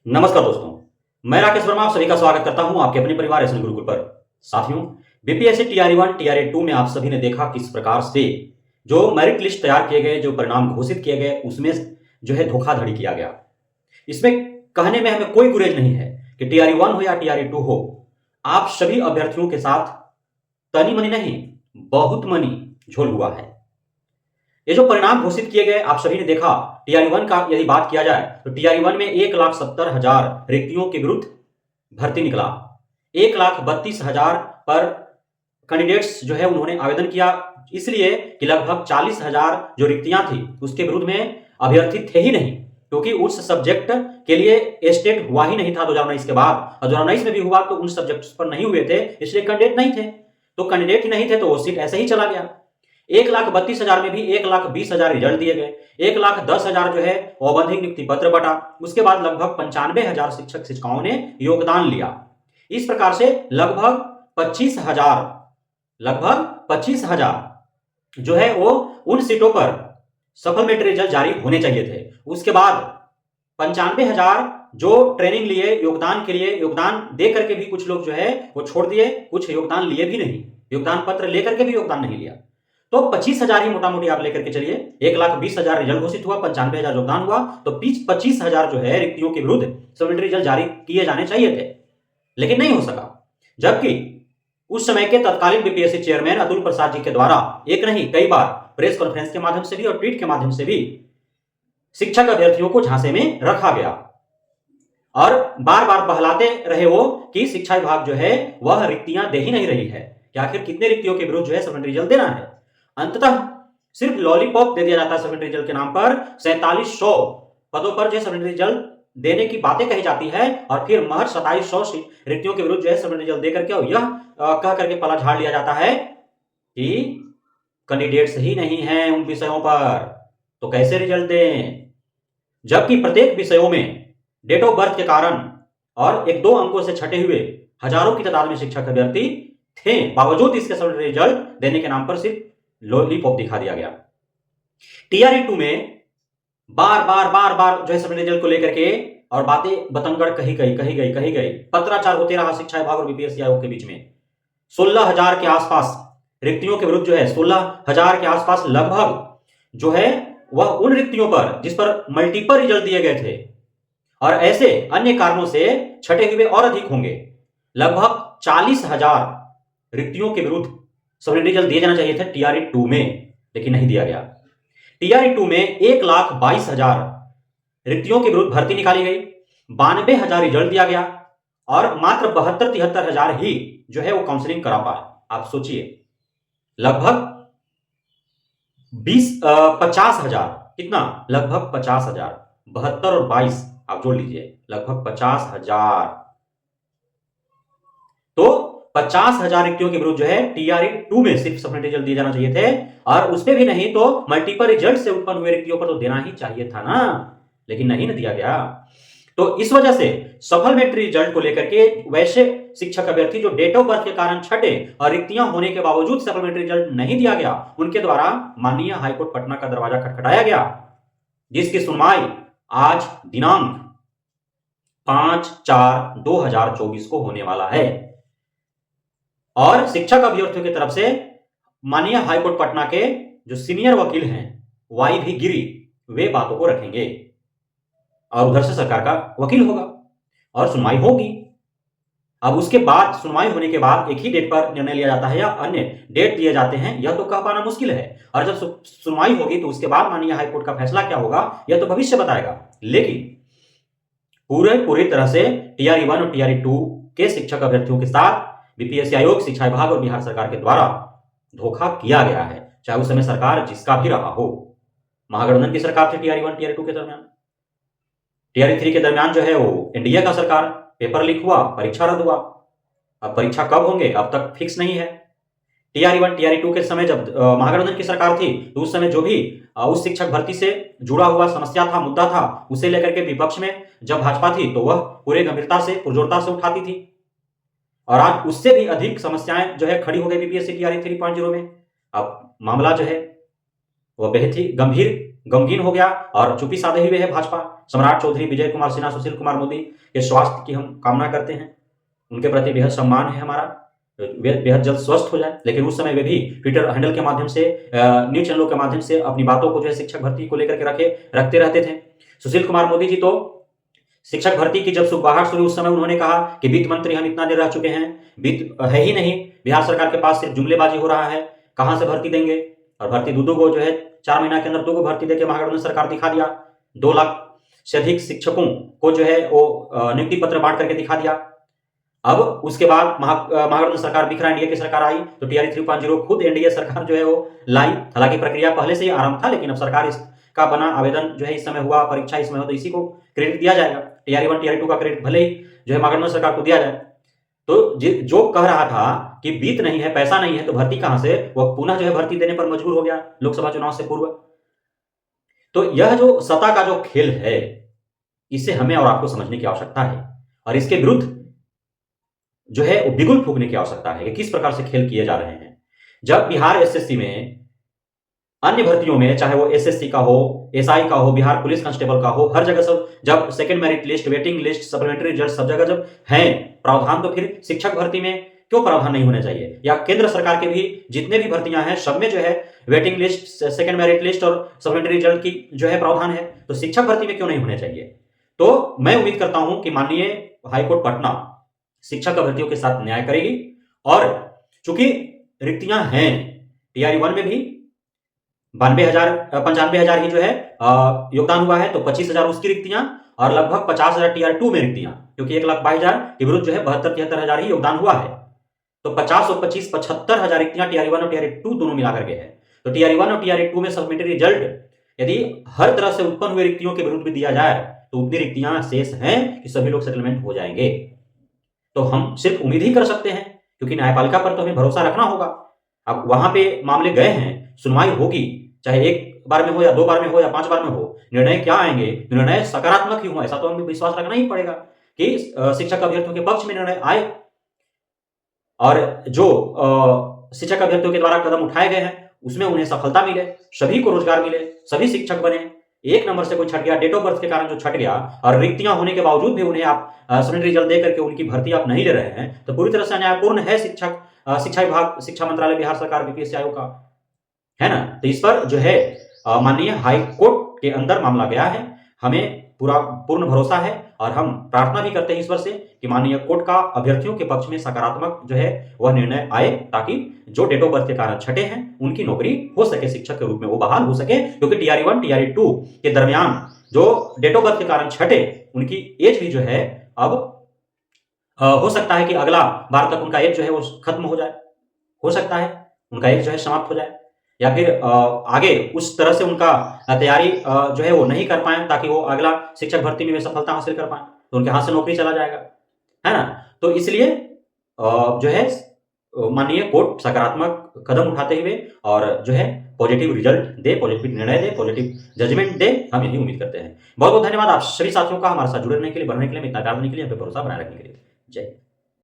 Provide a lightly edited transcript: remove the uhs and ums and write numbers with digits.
नमस्कार दोस्तों, मैं राकेश वर्मा आप सभी का स्वागत करता हूं आपके अपने परिवार एसएन गुरुकुल पर। साथियों, बीपीएससी टीआरई 1 टीआरई 2 में आप सभी ने देखा किस प्रकार से जो मेरिट लिस्ट तैयार किए गए, जो परिणाम घोषित किए गए, उसमें जो है धोखाधड़ी किया गया। इसमें कहने में हमें कोई गुरेज नहीं है कि टीआरई 1 हो या टीआरई 2 हो, आप सभी अभ्यर्थियों के साथ तनी मनी नहीं, बहुत मनी झोल हुआ है। ये जो परिणाम घोषित किए गए आप सभी ने देखा, टीआरई 1 का यदि बात किया जाए तो टीआरई 1 में 1,70,000 रिक्तियों के विरुद्ध भर्ती निकला। 1,32,000 पर कैंडिडेट्स जो है उन्होंने आवेदन किया, इसलिए कि लगभग 40,000 जो रिक्तियां थी उसके विरुद्ध में अभ्यर्थी थे ही नहीं, क्योंकि उस सब्जेक्ट के लिए स्टेट हुआ ही नहीं था 2019 के बाद, और 2019 में भी हुआ तो उन सब्जेक्ट्स पर नहीं हुए थे, इसलिए कैंडिडेट नहीं थे। तो कैंडिडेट ही नहीं थे तो वो सीट ऐसे ही चला गया। 1,32,000 में भी 1,20,000 रिजल्ट दिए गए, 1,10,000 जो है औपबंधिक नियुक्ति पत्र बटा, उसके बाद लगभग 95,000 शिक्षक शिक्षिकाओं ने योगदान लिया। इस प्रकार से लगभग 25,000 जो है वो उन सीटों पर सप्लीमेंट्री रिजल्ट जारी होने चाहिए थे। उसके बाद 95,000 जो ट्रेनिंग लिए, योगदान के लिए योगदान दे करके भी कुछ लोग जो है वो छोड़ दिए, कुछ योगदान लिए भी नहीं, योगदान पत्र लेकर के भी योगदान नहीं लिया। तो 25,000 ही मोटा मोटी आप लेकर के चलिए। 1,20,000 रिजल्ट घोषित हुआ, 95,000 योगदान हुआ, तो 25,000 जो है रिक्तियों के विरुद्ध सप्लीमेंट्री रिजल्ट जारी किए जाने चाहिए थे, लेकिन नहीं हो सका। जबकि उस समय के तत्कालीन बीपीएससी चेयरमैन अतुल प्रसाद जी के द्वारा एक नहीं कई बार प्रेस कॉन्फ्रेंस के माध्यम से भी और ट्वीट के माध्यम से भी शिक्षक अभ्यर्थियों को झांसे में रखा गया और बार बार बहलाते रहे वो कि शिक्षा विभाग जो है वह रिक्तियां दे ही नहीं रही है कि आखिर कितने रिक्तियों के विरुद्ध जो है सप्लीमेंट्री रिजल्ट देना है। अंततः सिर्फ लॉलीपॉप दे दिया जाता है सप्लीमेंट्री रिजल्ट के नाम पर। 4700 पदों पर जो है सप्लीमेंट्री रिजल्ट देने की बातें कही जाती है और फिर महज 2700 रिक्तियों के विरुद्ध जो है सप्लीमेंट्री रिजल्ट देकर के और यह कह करके पला झाड़ लिया जाता है कि कैंडिडेट्स ही नहीं हैं उन विषयों पर, तो कैसे रिजल्ट दें। जबकि प्रत्येक विषयों में डेट ऑफ बर्थ के कारण और 1-2 अंकों से छटे हुए हजारों की तादाद में शिक्षक अभ्यर्थी थे, बावजूद इसके सप्लीमेंट्री रिजल्ट देने के नाम पर सिर्फ लॉलीपॉप दिखा दिया गया। टीआरई 2 में बार बार जो है सप्लीमेंट्री रिजल्ट को लेकर के और बातें बतंगड़ कही गई, पत्राचार होते रहा शिक्षा विभाग और बीपीएससी आयोग के बीच में। 16,000 के आसपास रिक्तियों के विरुद्ध जो है 16,000 के आसपास लगभग जो है वह उन रिक्तियों पर जिस पर मल्टीपल रिजल्ट दिए गए थे और ऐसे अन्य कारणों से छटे हुए और अधिक होंगे। लगभग 40,000 रिक्तियों के विरुद्ध सप्लीमेंट्री रिजल्ट दिए जाना चाहिए थे टीआरई 2 में, लेकिन नहीं दिया गया। टीआरई 2 में 1,22,000 रिक्तियों के विरुद्ध भर्ती निकाली गई, 92,000 रिजल्ट दिया गया और मात्र 72-73,000 ही जो है वो काउंसलिंग करा पाए। आप सोचिए, लगभग 50,000 कितना, लगभग 50,000, 72 और 22 आप जोड़ लीजिए, लगभग 50,000। तो 50,000 रिक्तियों के विरुद्ध जो है टीआरई 2 में सिर्फ सप्लीमेंट्री रिजल्ट दिए जाना चाहिए थे और उसमें भी नहीं तो मल्टीपल रिजल्ट से उत्पन्न हुए रिक्तियों पर तो देना ही चाहिए था ना, लेकिन नहीं ना दिया गया। तो इस वजह से सप्लीमेंट्री रिजल्ट को लेकर के वैसे शिक्षक अभ्यर्थी जो डेट ऑफ बर्थ के कारण छटे और रिक्तियां होने के बावजूद सप्लीमेंट्री रिजल्ट नहीं दिया गया, उनके द्वारा माननीय हाईकोर्ट पटना का दरवाजा खटखटाया गया, जिसकी सुनवाई आज दिनांक 5/4/2024 को होने वाला है। और शिक्षक अभ्यर्थियों की तरफ से माननीय हाईकोर्ट पटना के जो सीनियर वकील हैं वाई भी गिरी, वे बातों को रखेंगे और उधर से सरकार का वकील होगा और सुनवाई होगी। अब उसके बाद सुनवाई होने के बाद एक ही डेट पर निर्णय लिया जाता है या अन्य डेट दिए जाते हैं, यह तो कह पाना मुश्किल है। और जब सुनवाई होगी तो उसके बाद माननीय हाईकोर्ट का फैसला क्या होगा यह तो भविष्य बताएगा। लेकिन पूरी तरह से टीआरई 1 और टीआरई 2 के शिक्षक अभ्यर्थियों के साथ बीपीएससी आयोग, शिक्षा विभाग और बिहार सरकार के द्वारा धोखा किया गया है, चाहे उस समय सरकार जिसका भी रहा हो। महागठबंधन की सरकार थी टीआरई 1 टीआरई 2 के दरमियान, टीआरई 3 के दरमियान जो है वो एनडीए का सरकार, पेपर लीक हुआ, परीक्षा रद्द हुआ। अब परीक्षा कब होंगे अब तक फिक्स नहीं है। टीआरई 1 टीआरई 2 के समय जब महागठबंधन की सरकार थी तो उस समय जो भी उस शिक्षक भर्ती से जुड़ा हुआ समस्या था, मुद्दा था, उसे लेकर के विपक्ष में जब भाजपा थी तो वह पूरे गंभीरता से, पुरजोरता से उठाती थी और आज उससे भी अधिक समस्याएं जो है खड़ी हो गई बीपीएससी टीआरई 3.0 में। अब मामला जो है वह बेहद ही गंभीर गमगीन हो गया और चुप्पी साधे हुए है भाजपा। सम्राट चौधरी, विजय कुमार सिन्हा, सुशील कुमार मोदी के स्वास्थ्य की हम कामना करते हैं, उनके प्रति बेहद सम्मान है हमारा, वे बेहद जल्द स्वस्थ हो जाए। लेकिन उस समय वे भी ट्विटर हैंडल के माध्यम से, न्यूज चैनलों के माध्यम से अपनी बातों को जो है शिक्षक भर्ती को लेकर के रखते रहते थे। सुशील कुमार मोदी जी तो शिक्षक भर्ती की जब सुबह शुरू उस समय उन्होंने कहा कि वित्त मंत्री हम इतना देर रह चुके हैं, वित्त है ही नहीं, बिहार सरकार के पास सिर्फ जुमलेबाजी हो रहा है, कहां से भर्ती देंगे। और भर्ती दो को जो है 4 महीना के अंदर 2 भर्ती देकर महागठबंधन सरकार दिखा दिया। 2 लाख से अधिक शिक्षकों को जो है वो नियुक्ति पत्र बांट करके दिखा दिया। अब उसके बाद महागठबंधन सरकार बिखरा एनडीए की सरकार आई तो टीआरई 3.0 खुद एनडीए सरकार जो है वो लाई। हालांकि प्रक्रिया पहले से ही आरंभ था, लेकिन अब सरकार इसका बना आवेदन जो है इस समय हुआ, परीक्षा इस समय हो, तो इसी को क्रेडिट दिया जाएगा। टीआरई 1 टीआरई 2 का क्रेडिट भले ही जो है महागठबंधन सरकार को दिया जाए। तो जो कह रहा था कि वित्त नहीं है, पैसा नहीं है, तो भर्ती कहां से, वह पुनः जो है भर्ती देने पर मजबूर हो गया लोकसभा चुनाव से पूर्व। तो यह जो सत्ता का जो खेल है, इसे हमें और आपको समझने की आवश्यकता है और इसके विरुद्ध जो है वो बिगुल फूंकने की आवश्यकता है कि किस प्रकार से खेल किए जा रहे हैं। जब बिहार एसएससी में, अन्य भर्तियों में, चाहे वो एसएससी का हो, एसआई का हो, बिहार पुलिस कांस्टेबल का हो, हर जगह सब जब second merit list, waiting list, supplementary result सब जगह जब हैं प्रावधान, तो फिर शिक्षक भर्ती में क्यों प्रावधान नहीं होने चाहिए? या केंद्र सरकार के भी जितने भी भर्तियां हैं सब में जो है waiting list, second merit list और सप्लीमेंट्री रिजल्ट की जो है प्रावधान है, तो शिक्षक भर्ती में क्यों नहीं होने चाहिए? तो मैं उम्मीद करता हूं कि माननीय हाईकोर्ट पटना शिक्षक अभ्यर्थियों के साथ न्याय करेगी। और चूंकि रिक्तियां हैं, टीआरई 1 में भी 95,000 ही जो है योगदान हुआ है, तो 25,000 उसकी रिक्तियां और लगभग 50,000 टीआरई 2 में रिक्तियां, क्योंकि 1,22,000 के विरुद्ध जो है 72-73,000 ही योगदान हुआ है। तो 50 और 25 75,000 रिक्तियां टीआरई 1 और टीआरई 2 दोनों मिलाकर के है। तो टीआरई 1 और टीआरई 2 में सप्लीमेंट्री रिजल्ट यदि हर तरह से उत्पन्न हुए रिक्तियों के विरुद्ध भी दिया जाए तो उतनी रिक्तियां शेष हैं कि सभी लोग सेटलमेंट हो जाएंगे। तो हम सिर्फ उम्मीद ही कर सकते हैं, क्योंकि न्यायपालिका पर तो हमें भरोसा रखना होगा। अब वहां पे मामले गए हैं, सुनवाई होगी, चाहे 1 बार में हो या 2 बार में हो या 5 बार में हो, निर्णय क्या आएंगे, निर्णय सकारात्मक ही हो, ऐसा तो हमें विश्वास रखना ही पड़ेगा कि शिक्षक अभ्यर्थियों के पक्ष में निर्णय आए और जो शिक्षक अभ्यर्थियों के द्वारा कदम उठाए गए हैं उसमें उन्हें सफलता मिले, सभी को रोजगार मिले, सभी शिक्षक बने। 1 नंबर से कोई छट गया, डेट ऑफ बर्थ के कारण जो छट गया और रिक्तियां होने के बावजूद भी उन्हें आप सप्लीमेंट्री रिजल्ट दे करके उनकी भर्ती आप नहीं ले रहे हैं, तो पूरी तरह से अन्यायपूर्ण है शिक्षा विभाग, शिक्षा मंत्रालय, बिहार सरकार, बीपीएससी आयोग का, है ना। तो इस पर जो है माननीय हाई कोर्ट के अंदर मामला गया है, हमें पूर्ण भरोसा है और हम प्रार्थना भी करते हैं ईश्वर से कि माननीय कोर्ट का अभ्यर्थियों के पक्ष में सकारात्मक जो है वह निर्णय आए, ताकि जो डेट ऑफ बर्थ के कारण छटे हैं उनकी नौकरी हो सके, शिक्षक के रूप में वो बहाल हो सके। क्योंकि टीआरई 1 टीआरई 2 के दरमियान जो डेट ऑफ बर्थ के कारण छटे उनकी एज भी जो है अब हो सकता है कि अगला बार तक उनका एज जो है वो खत्म हो जाए, हो सकता है उनका एज जो है समाप्त हो जाए, या फिर आगे उस तरह से उनका तैयारी जो है वो नहीं कर पाए ताकि वो अगला शिक्षक भर्ती में वे सफलता हासिल कर पाए, तो उनके हाथ से नौकरी चला जाएगा, है ना। तो इसलिए जो है माननीय कोर्ट सकारात्मक कदम उठाते हुए और जो है पॉजिटिव रिजल्ट दे, पॉजिटिव निर्णय दे, पॉजिटिव जजमेंट दे, हम यही उम्मीद करते हैं। बहुत बहुत धन्यवाद आप सभी साथियों का हमारे साथ जुड़े रहने के लिए, बढ़ने के लिए, इतना प्यार देने के लिए, हम पे भरोसा बनाए रखने के लिए। जय हिंद।